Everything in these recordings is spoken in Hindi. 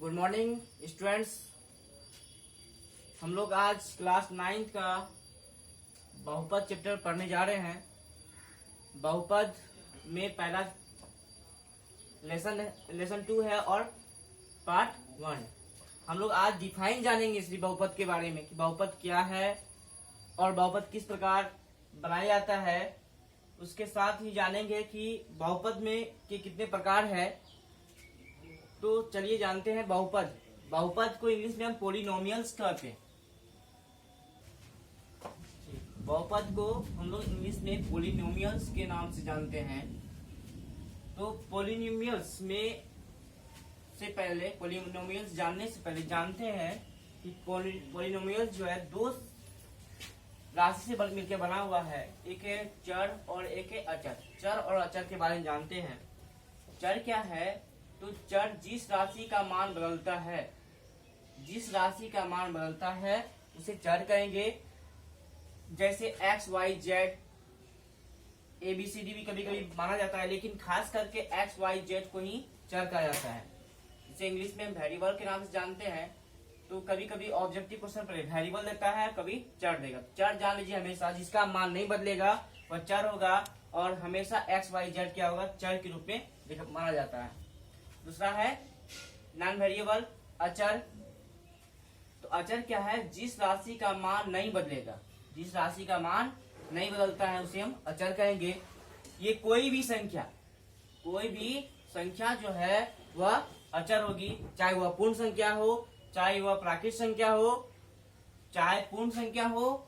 Good morning students. हम लोग आज क्लास 9 का बहुपद चैप्टर पढ़ने जा रहे हैं। बहुपद में पहला लेसन 2 है और पार्ट 1। हम लोग आज डिफाइन जानेंगे इस बहुपद के बारे में कि बहुपद क्या है और बहुपद किस प्रकार बनाया जाता है। उसके साथ ही जानेंगे कि बहुपद में के कितने प्रकार है। तो चलिए जानते हैं बहुपद। बहुपद को इंग्लिश में हम पॉलिनोमियल्स कहते हैं। बहुपद को हम लोग इंग्लिश में पॉलिनोमियल्स के नाम से जानते हैं। तो पॉलिनोमियल्स में से पहले पॉलिनोमियल्स जानने से पहले जानते हैं कि पॉलिनोमियल्स जो है दो राशि से मिलकर बना हुआ है। एक है चर और एक है अचर। चर और अचर के बारे में जानते हैं। चर क्या है? तो चर जिस राशि का मान बदलता है, जिस राशि का मान बदलता है उसे चर कहेंगे। जैसे X Y Z A B C D भी कभी कभी माना जाता है, लेकिन खास करके एक्स वाई जेड को ही चर कहा जाता है। इसे इंग्लिश में हम वेरिएबल के नाम से जानते हैं। तो कभी कभी ऑब्जेक्टिव क्वेश्चन पर वेरिएबल देता है, कभी चर देगा। चर जान लीजिए हमेशा जिसका मान नहीं बदलेगा वह चर होगा, और हमेशा एक्स वाई जेड क्या होगा? चर के रूप में माना जाता है। दूसरा है नॉन वेरिएबल अचर। तो अचर क्या है? जिस राशि का मान नहीं बदलेगा, जिस राशि का मान नहीं बदलता है उसे हम अचर कहेंगे। ये कोई भी संख्या जो है वह अचर होगी, चाहे वह पूर्ण संख्या हो, चाहे वह प्राकृत संख्या हो, चाहे पूर्ण संख्या हो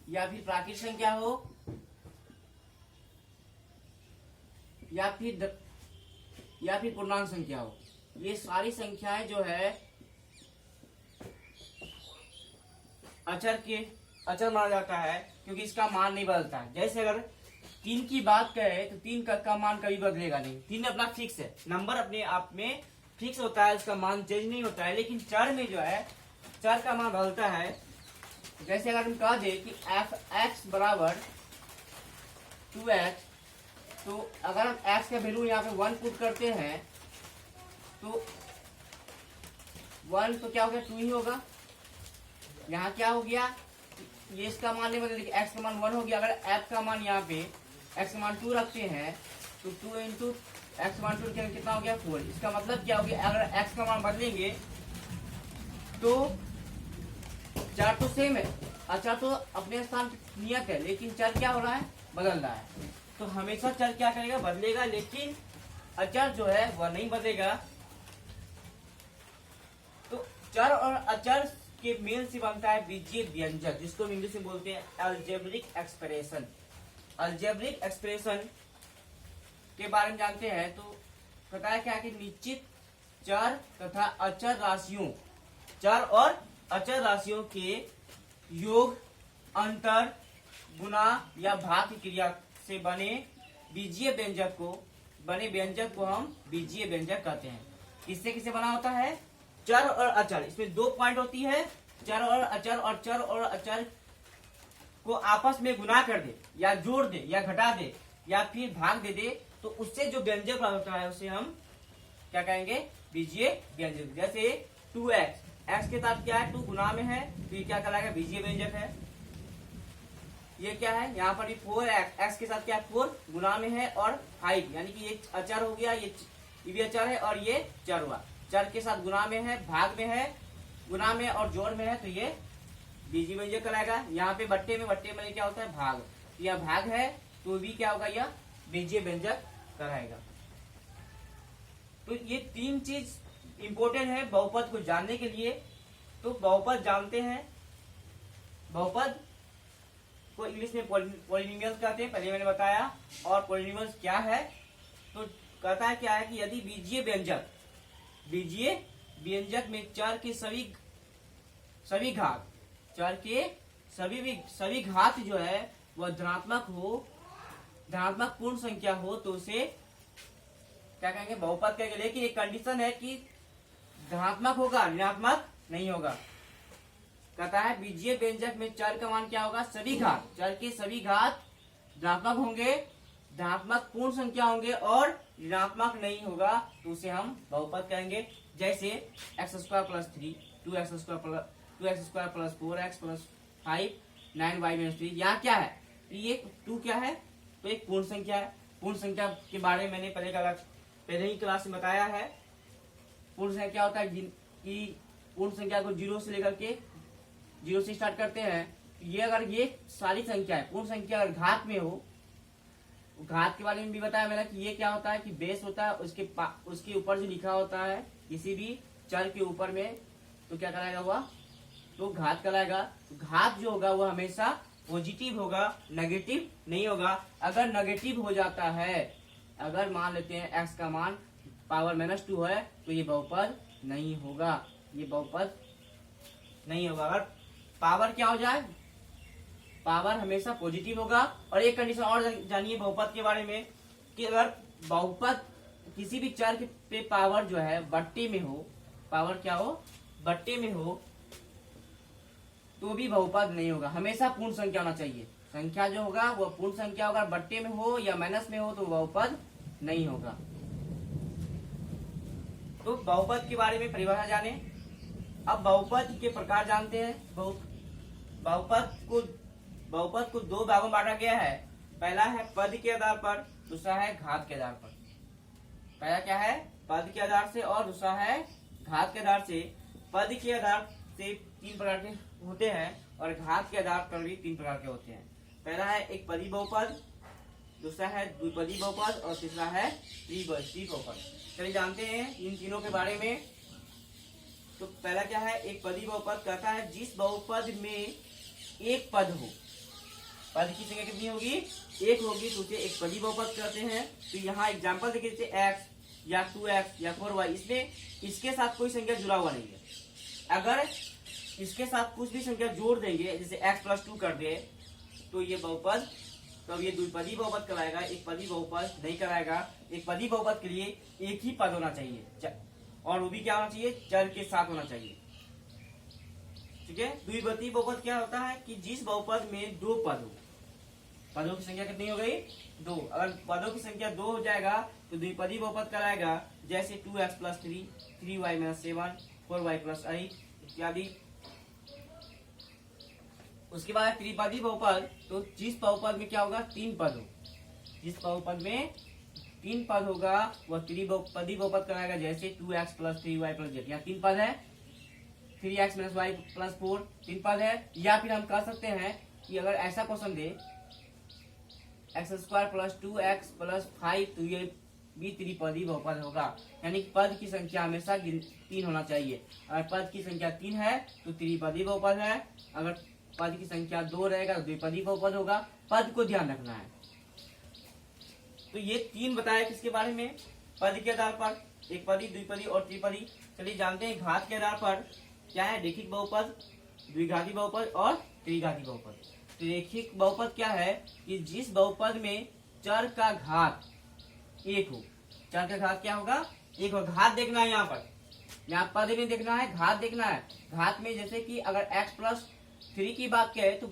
या फिर प्राकृत संख्या हो या फिर पूर्णांक संख्या हो। ये सारी संख्याएं जो है अचर माना जाता है, क्योंकि इसका मान नहीं बदलता है। जैसे अगर 3 की बात करें तो 3 का मान कभी बदलेगा नहीं। 3 अपना फिक्स है, नंबर अपने आप में फिक्स होता है, उसका मान चेंज नहीं होता है। लेकिन चर में जो है चर का मान बदलता है। जैसे अगर हम कह दे कि x बराबर 2x, तो अगर हम x का वैल्यू यहाँ पे 1 पुट करते हैं तो 1 तो क्या हो गया? 2 ही होगा। यहाँ क्या हो गया? ये इसका मान नहीं बदलेगा, x का मान 1 हो गया। अगर f का मान यहाँ पे x का मान 2 रखते हैं तो 2 इंटू एक्स मान 2 कितना हो गया? 4। इसका मतलब क्या हो गया? अगर x का मान बदलेंगे तो चर तो सेम है, अचर तो अपने स्थान नियत है, लेकिन चर क्या हो रहा है? बदल रहा है। तो हमेशा चर क्या करेगा? बदलेगा, लेकिन अचर जो है वह नहीं बदलेगा। तो चर और अचर के मेल से बनता है बीजीय व्यंजक, जिसको हम इंग्लिश में बोलते हैं अलजेब्रिक एक्सप्रेशन। अलजेब्रिक एक्सप्रेशन के बारे में जानते हैं तो पता है क्या कि निश्चित चर तथा अचर राशियों, चर और अचर राशियों के योग, अंतर, गुणा या भाग की क्रिया से बने व्यंजक को हम बीजीय व्यंजक कहते हैं। किससे किससे बना होता है? चर और अचर। इसमें 2 पॉइंट होती है, चर और अचर। और चर और अचर को आपस में गुणा कर दे या जोड़ दे या घटा दे या फिर भाग दे दे, तो उससे जो व्यंजक प्राप्त होता है उसे हम क्या कहेंगे? बीजीय व्यंजक। जैसे 2x, x के साथ क्या है? 2 गुणा में है, तो ये क्या कहलाएगा? बीजीय व्यंजक है। ये क्या है? यहाँ पर 4x, x के साथ क्या है? 4 गुणा में है, और 5 यानी कि ये अचर हो गया, ये भी अचर है और ये चर हुआ। चर के साथ गुणा में है, भाग में है, गुणा में और जोड़ में है, तो ये बीजीय व्यंजक कहलाएगा। यहाँ पे बट्टे में क्या होता है? भाग। यह भाग है तो भी क्या होगा? यह बीजीय व्यंजक कहलाएगा। तो ये 3 चीज इंपॉर्टेंट है बहुपद को जानने के लिए। तो बहुपद जानते हैं। बहुपद को इंग्लिश में पॉलिनोमियल्स कहते हैं, पहले मैंने बताया। और पॉलिनोमियल्स क्या है? तो कहता है क्या है कि यदि बीजीय व्यंजक में चर के सभी घात, चर के सभी घात जो है वह धनात्मक पूर्ण संख्या हो, तो उसे क्या कहेंगे? बहुपद कहेंगे। लेकिन एक कंडीशन है कि धनात्मक होगा, ऋणात्मक नहीं होगा। कहता है बीजीय व्यंजक में चर का मान क्या होगा? सभी घात, चर के सभी घात धनात्मक होंगे धनात्मक पूर्ण संख्या होंगे और ऋणात्मक नहीं होगा तो उसे हम बहुपद कहेंगे। जैसे x square plus 3, 2x square plus 4x plus 5, 9y minus 3। यहाँ क्या है, ये 2 क्या है, तो एक पूर्ण संख्या है। पूर्ण संख्या के बारे में मैंने पहले ही क्लास में बताया है। पूर्ण संख्या होता है कि पूर्ण संख्या को 0 से लेकर के 0 से स्टार्ट करते हैं। ये अगर ये सारी संख्या है, पूर्ण संख्या अगर घात में हो, घात के बारे में भी बताया मैंने कि ये क्या होता है कि बेस होता है, उसके ऊपर जो लिखा होता है किसी भी चर के ऊपर में, तो क्या कराएगा वह, तो घात कराएगा। तो घात जो होगा वह हमेशा पॉजिटिव होगा, नेगेटिव नहीं होगा। अगर नेगेटिव हो जाता है, अगर मान लेते हैं x का मान पावर -2 है, तो ये बहुपद नहीं होगा, ये बहुपद नहीं होगा। अगर पावर क्या हो जाए, पावर हमेशा पॉजिटिव होगा। और एक कंडीशन और जानिए बहुपद के बारे में कि अगर बहुपद किसी भी चर पे पावर जो है बट्टे में हो, पावर क्या हो, बट्टे में हो, तो भी बहुपद नहीं होगा। हमेशा पूर्ण संख्या होना चाहिए। संख्या जो होगा वो पूर्ण संख्या होगा, बट्टे में हो या माइनस में हो तो बहुपद नहीं होगा। तो बहुपद के बारे में परिभाषा जाने। अब बहुपद के प्रकार जानते हैं। बहुपद को 2 भागों में बांटा गया है। पहला है पद के आधार पर, दूसरा है घात के आधार पर। पहला क्या है, पद के आधार से, और दूसरा है घात के आधार से। पद के आधार से 3 प्रकार के होते हैं और घात के आधार पर भी 3 प्रकार के होते हैं। पहला है एक पदी बहुपद, दूसरा है द्विपदी बहुपद और तीसरा है त्रिपदी बहुपद। चलिए जानते हैं इन तीनों के बारे में। तो पहला क्या है, एक पदी बहुपद कहता है जिस बहुपद में एक पद हो, पद की संख्या कितनी होगी, 1 होगी, तो उसे एक पदी बहुपद कहते हैं। तो यहाँ एग्जाम्पल देखिए, जैसे x या 2x या 4y, इसमें इसके साथ कोई संख्या जुड़ा हुआ नहीं है। अगर इसके साथ कुछ भी संख्या जोड़ देंगे, जैसे x + 2 कर दे, तो ये बहुपद, तो ये द्विपदी बहुपद कराएगा, एक पदी बहुपद नहीं कराएगा। एक पदी बहुपद के लिए एक ही पद होना चाहिए, और वो भी क्या होना चाहिए, चर के साथ होना चाहिए। ठीक है। द्विपदी बहुपद क्या होता है कि जिस बहुपद में 2 पद हो, पदों की संख्या कितनी हो गई, 2। अगर पदों की संख्या 2 हो जाएगा तो द्विपदी बहुपद कराएगा। जैसे 2x + 3, 3y - 7, 4y + 8 इत्यादि। उसके बाद त्रिपदी बहुपद, तो जिस बहुपद में क्या होगा, 3 पद हो, जिस बहुपद में 3 पद होगा वह त्रिपदी बहुपद कराएगा। जैसे 2x + 3y + z, यहाँ 3 पद है। 3x - y + 4 3 पद है। या फिर हम कह सकते हैं कि अगर ऐसा क्वेश्चन दे x² + 2x + 5, तो ये भी त्रिपदी बहुपद होगा। यानी पद की संख्या हमेशा 3 होना चाहिए। अगर पद की संख्या 3 है तो त्रिपदी बहुपद है। अगर पद की संख्या 2 रहेगा तो द्विपदी बहुपद होगा। पद को ध्यान रखना है। तो ये 3 बताया किसके बारे में, पद के आधार पर, एक पदी, द्विपदी और त्रिपदी। चलिए जानते हैं घात के आधार पर क्या है, रेखिक बहुपद, द्विघाती बहुपद और त्रिघाती बहुपद। तो रेखिक बहुपद क्या है कि जिस बहुपद में चर का घात 1 हो, चर का घात क्या होगा, 1 हो। घात देखना है, यहाँ पद नहीं देखना है, घात देखना है। घात में जैसे कि अगर x + 3 की बात करें तो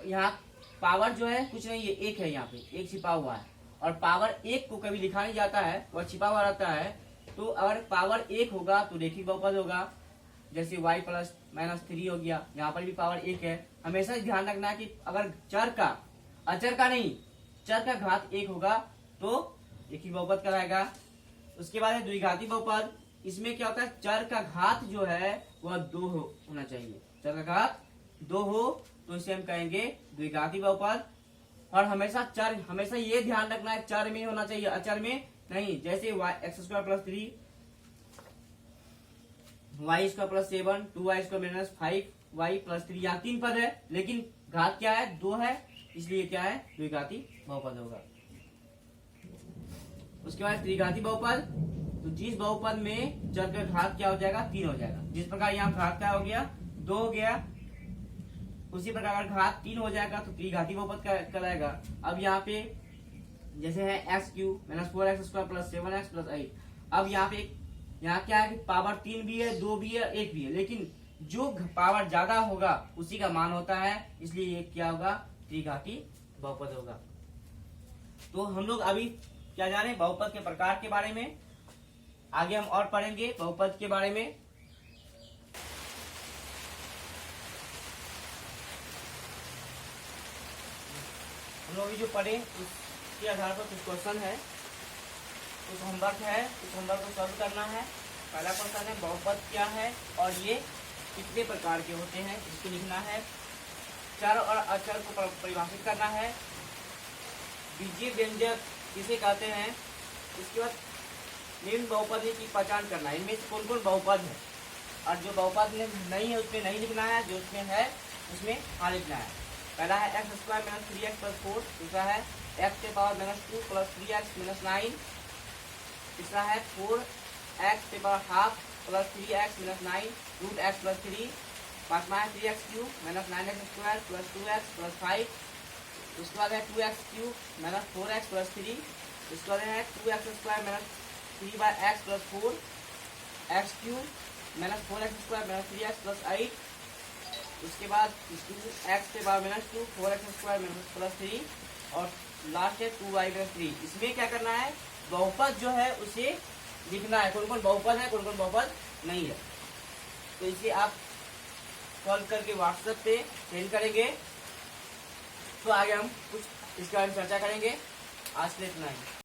यहाँ पावर जो है कुछ नहीं है, 1 है, यहाँ पे 1 छिपा हुआ है। और पावर 1 को कभी लिखा नहीं जाता है, वह छिपा हुआ रहता है। तो अगर पावर 1 होगा तो रेखिक बहुपद होगा। जैसे y + -3 हो गया, यहाँ पर भी पावर 1 है। हमेशा ध्यान रखना है कि अगर चर का, अचर का नहीं, चर का घात 1 होगा तो रेखिक बहुपद कराएगा। उसके बाद है द्विघाती बहुपद। इसमें क्या होता है, चर का घात जो है वह 2 होना चाहिए। चर का घात 2 हो तो इसे हम कहेंगे द्विघाती बहुपद। और हमेशा ये ध्यान रखना है, चर में होना चाहिए, अचर में नहीं। जैसे x² + 3, y² + 7, 2y² - 5y + 3, यहाँ 3 पद है, लेकिन घात क्या है, 2 है, इसलिए क्या है, द्विघाती बहुपद होगा। उसके बाद त्रिघाती बहुपद, तो जिस बहुपद में चर का घात क्या हो जाएगा, 3 हो जाएगा। जिस प्रकार यहाँ घात क्या हो गया, 2 हो गया, उसी प्रकार अगर घात 3 हो जाएगा तो त्रिघाती बहुपद कहलाएगा। अब यहाँ पे जैसे है x³ - 4x² + 7x + 8। अब यहाँ क्या है कि पावर 3 भी है, 2 भी है, 1 भी है, लेकिन जो पावर ज्यादा होगा उसी का मान होता है, इसलिए ये क्या होगा, त्रिघाती बहुपद होगा। तो हम लोग अभी क्या जाने, बहुपद के प्रकार के बारे में। आगे हम और पढ़ेंगे बहुपद के बारे में। हम लोग जो पढ़े उसके आधार पर कुछ क्वेश्चन है, कुछ होमवर्क है, उस होमवर्क को सॉल्व करना है। पहला क्वेश्चन है बहुपद क्या है और ये कितने प्रकार के होते हैं, इसको लिखना है। चर और अचर को परिभाषित करना है। बीजीय व्यंजक किसे कहते हैं। इसके बाद निम्न बहुपद की पहचान करना है, इनमें से कौन कौन बहुपद है, और जो बहुपद में नहीं है उसमें नहीं लिखना है, जो उसमें है उसमें हाँ लिखना है। पहला है x square minus 3x plus 4। दूसरा है एक्स के पावर -2 प्लस 3x माइनस 9। तीसरा है 4x के power half plus 3x minus 9 root X plus 3। पांचवा है 3x cube minus 9x square plus 2x plus 5। उसके बाद है 2x cube minus 4x plus 3। उसके बाद है 2x square minus 3/x plus 4। x cube minus 4x square minus 3x plus 8। उसके बाद 2x के power -2 4x square minus plus 3 और लास्ट है 2y माइनस 3। इसमें क्या करना है, बहुपद जो है उसे लिखना है, कौन कौन बहुपद है कौन कौन बहुपद नहीं है। तो इसे आप सॉल्व करके व्हाट्सएप पे सेंड करेंगे। तो आगे हम कुछ इसके बारे में चर्चा करेंगे। आज के लिए इतना ही।